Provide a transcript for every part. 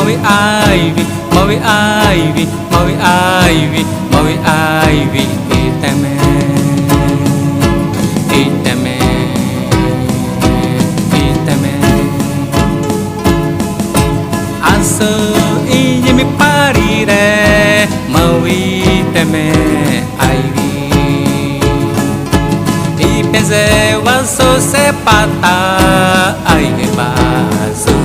Maui Ivy, Maui Ivy, Maui Ivy, Maui Ivy, itame, itame, itame. Aso iye mi parire, Maui itame, Ivy. I penze waso se pata, Ivy bazo.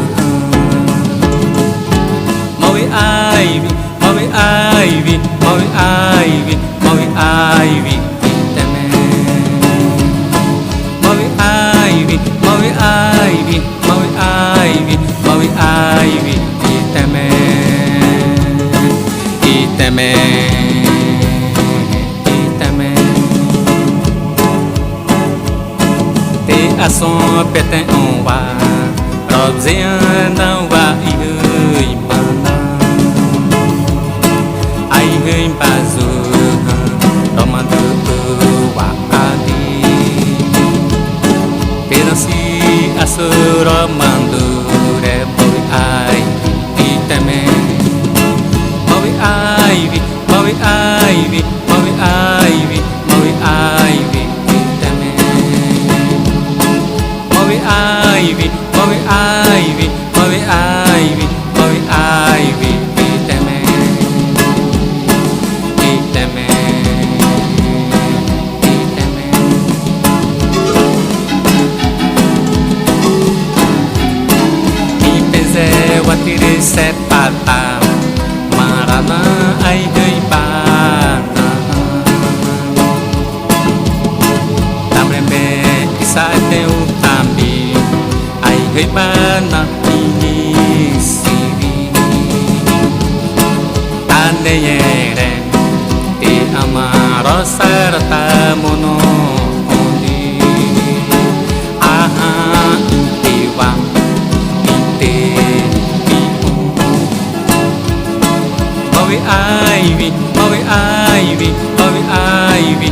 Maui Ivy, Maui Ivy, Maui Ivy, Maui Ivy, itame. Maui Ivy, Maui Ivy, Maui Ivy, Maui Ivy, itame, itame, itame. Te ason peten on wa, robzean dan wa ihui. Em bazu, tomando tua adi. Peransi asuro mandure Maui Ivy, itame. Maui Ivy, Maui Ivy, Maui Ivy, Maui Ivy, itame. Maui Ivy, Maui Ivy, Maui Ivy, Maui Ivy, itame. Itame, itame. Ipeze watire sepata, marana ai deipana. Tamrembe isate utambi, ai deipana inisiri. Tandeyere amaro serta mono ondi. Aha iwa ite iu. Maui Ivy, Maui Ivy, Maui Ivy,